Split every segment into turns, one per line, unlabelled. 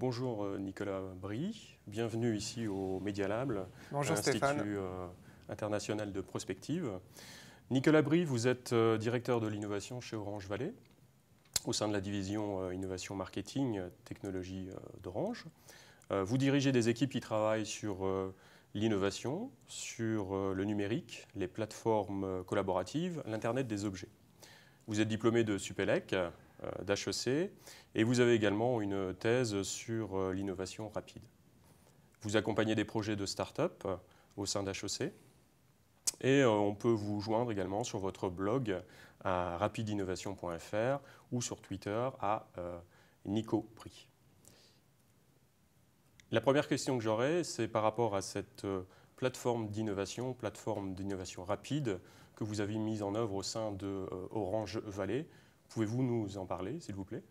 Bonjour Nicolas Brie, bienvenue ici au Media Lab,
Bonjour
Institut
Stéphane.
international de prospective. Nicolas Brie, vous êtes directeur de l'innovation chez Orange Valley, au sein de la division innovation marketing technologie d'Orange. Vous dirigez des équipes qui travaillent sur l'innovation, sur le numérique, les plateformes collaboratives, l'Internet des objets. Vous êtes diplômé de Supélec, d'HEC, et vous avez également une thèse sur l'innovation rapide. Vous accompagnez des projets de start-up au sein d'HEC, et on peut vous joindre également sur votre blog à rapideinnovation.fr ou sur Twitter à Nico Brie. La première question que j'aurais, c'est par rapport à cette plateforme d'innovation rapide que vous avez mise en œuvre au sein de Orange Valley. Pouvez-vous nous en parler, s'il vous plaît?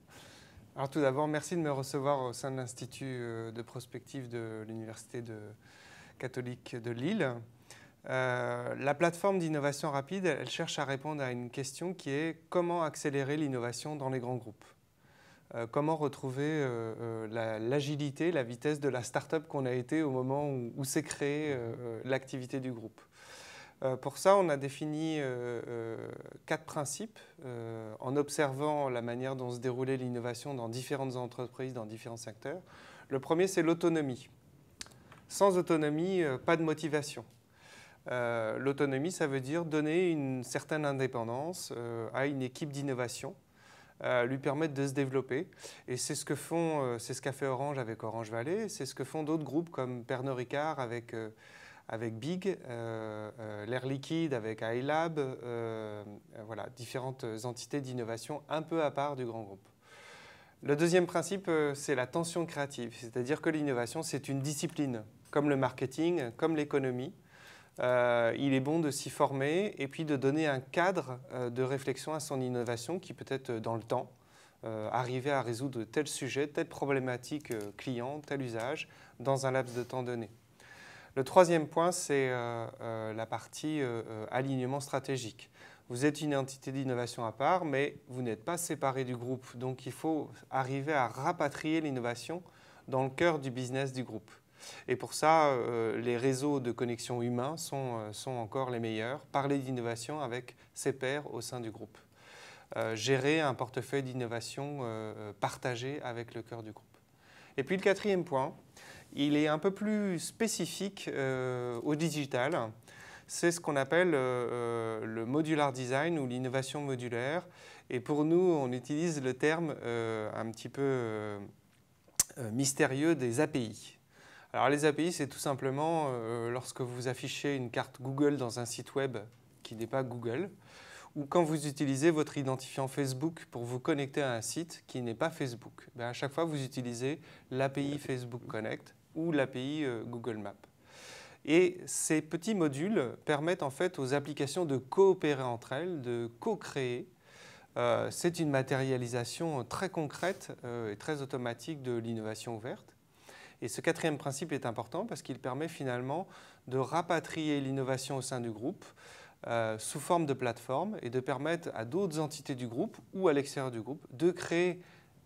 Alors tout d'abord, merci de me recevoir au sein de l'Institut de prospective de l'Université catholique de Lille. La plateforme d'innovation rapide, elle cherche à répondre à une question qui est comment accélérer l'innovation dans les grands groupes. Comment retrouver l'agilité, la vitesse de la start-up qu'on a été au moment où s'est créée l'activité du groupe. Pour ça, on a défini 4 principes en observant la manière dont se déroulait l'innovation dans différentes entreprises, dans différents secteurs. Le premier, c'est l'autonomie. Sans autonomie, pas de motivation. L'autonomie, ça veut dire donner une certaine indépendance à une équipe d'innovation, lui permettre de se développer. Et c'est ce qu'a fait Orange avec Orange Valley, c'est ce que font d'autres groupes comme Pernod Ricard avec Big, l'Air Liquide avec iLab, voilà, différentes entités d'innovation un peu à part du grand groupe. Le deuxième principe, c'est la tension créative, c'est-à-dire que l'innovation, c'est une discipline, comme le marketing, comme l'économie. Il est bon de s'y former et puis de donner un cadre de réflexion à son innovation qui peut être dans le temps, arriver à résoudre tel sujet, telle problématique client, tel usage, dans un laps de temps donné. Le troisième point, c'est la partie alignement stratégique. Vous êtes une entité d'innovation à part, mais vous n'êtes pas séparé du groupe. Donc, il faut arriver à rapatrier l'innovation dans le cœur du business du groupe. Et pour ça, les réseaux de connexion humains sont encore les meilleurs. Parler d'innovation avec ses pairs au sein du groupe. Gérer un portefeuille d'innovation partagé avec le cœur du groupe. Et puis le quatrième point, il est un peu plus spécifique au digital. C'est ce qu'on appelle le modular design ou l'innovation modulaire. Et pour nous, on utilise le terme un petit peu mystérieux des API. Alors les API, c'est tout simplement lorsque vous affichez une carte Google dans un site web qui n'est pas Google, ou quand vous utilisez votre identifiant Facebook pour vous connecter à un site qui n'est pas Facebook. Bien, à chaque fois, vous utilisez l'API Facebook Connect ou l'API Google Maps. Et ces petits modules permettent en fait aux applications de coopérer entre elles, de co-créer. C'est une matérialisation très concrète et très automatique de l'innovation ouverte. Et ce quatrième principe est important parce qu'il permet finalement de rapatrier l'innovation au sein du groupe sous forme de plateforme et de permettre à d'autres entités du groupe ou à l'extérieur du groupe de créer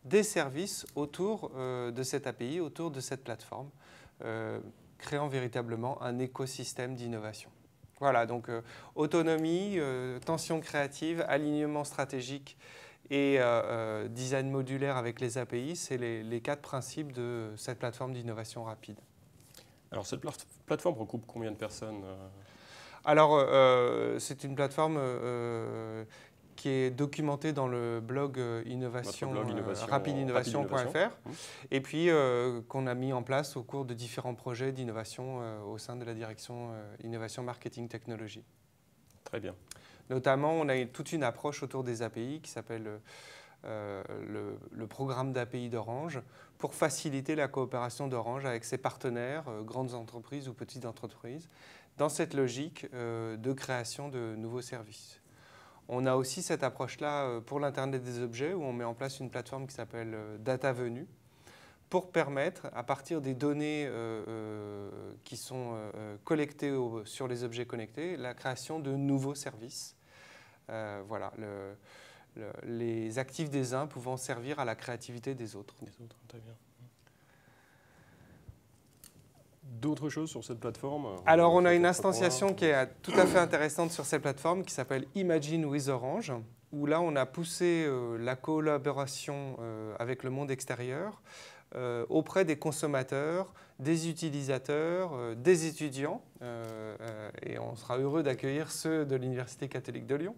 des services autour de cette API, autour de cette plateforme, créant véritablement un écosystème d'innovation. Voilà, donc autonomie, tension créative, alignement stratégique et design modulaire avec les API, c'est les 4 principes de cette plateforme d'innovation rapide.
Alors cette plateforme regroupe combien de personnes?
Alors c'est une plateforme qui est documentée dans le blog rapideinnovation.fr et puis qu'on a mis en place au cours de différents projets d'innovation au sein de la direction innovation marketing technologie.
Très bien.
Notamment, on a toute une approche autour des API qui s'appelle le programme d'API d'Orange pour faciliter la coopération d'Orange avec ses partenaires, grandes entreprises ou petites entreprises, dans cette logique de création de nouveaux services. On a aussi cette approche-là pour l'Internet des objets où on met en place une plateforme qui s'appelle DataVenu pour permettre, à partir des données qui sont collectées sur les objets connectés, la création de nouveaux services. Voilà, les actifs des uns pouvant servir à la créativité des autres.
Très bien. D'autres choses sur cette plateforme?
Alors, on a une instantiation qui est tout à fait intéressante sur cette plateforme qui s'appelle Imagine with Orange, où là, on a poussé la collaboration avec le monde extérieur auprès des consommateurs, des utilisateurs, des étudiants. Et on sera heureux d'accueillir ceux de l'Université catholique de Lyon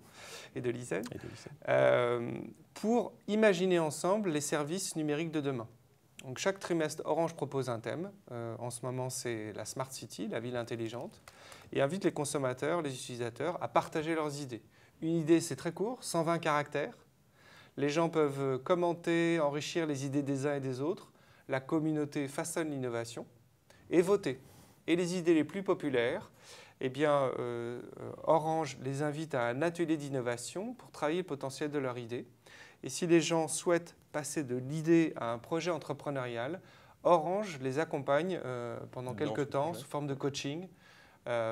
et de l'ISED pour imaginer ensemble les services numériques de demain. Donc, chaque trimestre, Orange propose un thème. En ce moment, c'est la Smart City, la ville intelligente, et invite les consommateurs, les utilisateurs à partager leurs idées. Une idée, c'est très court, 120 caractères. Les gens peuvent commenter, enrichir les idées des uns et des autres. La communauté façonne l'innovation et voter. Et les idées les plus populaires, eh bien, Orange les invite à un atelier d'innovation pour travailler le potentiel de leur idée. Et si les gens souhaitent passer de l'idée à un projet entrepreneurial, Orange les accompagne pendant quelques temps sous forme de coaching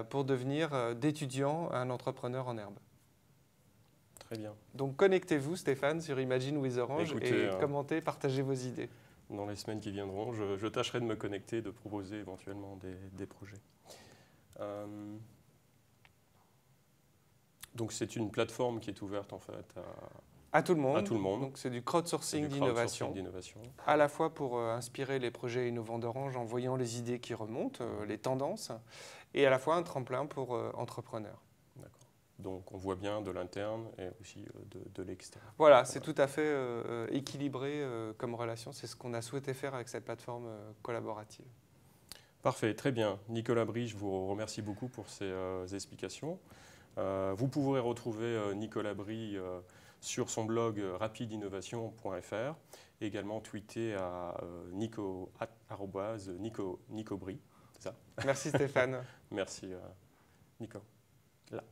pour devenir d'étudiant à un entrepreneur en herbe.
Très bien.
Donc connectez-vous, Stéphane, sur Imagine with Orange. Écoutez, et commentez, partagez vos idées.
Dans les semaines qui viendront, je tâcherai de me connecter, de proposer éventuellement des projets. Donc c'est une plateforme qui est ouverte en fait
à tout le monde.
À tout le monde.
Donc c'est du crowdsourcing d'innovation. À la fois pour inspirer les projets innovants d'Orange en voyant les idées qui remontent, les tendances, et à la fois un tremplin pour entrepreneurs.
D'accord. Donc on voit bien de l'interne et aussi de l'externe.
Voilà, c'est tout à fait équilibré comme relation. C'est ce qu'on a souhaité faire avec cette plateforme collaborative.
Parfait, très bien. Nicolas Brie, je vous remercie beaucoup pour ces explications. Vous pourrez retrouver Nicolas Brie sur son blog rapideinnovation.fr, également tweeté à @nicobrie. C'est ça.
Merci Stéphane.
Merci Nico. Là.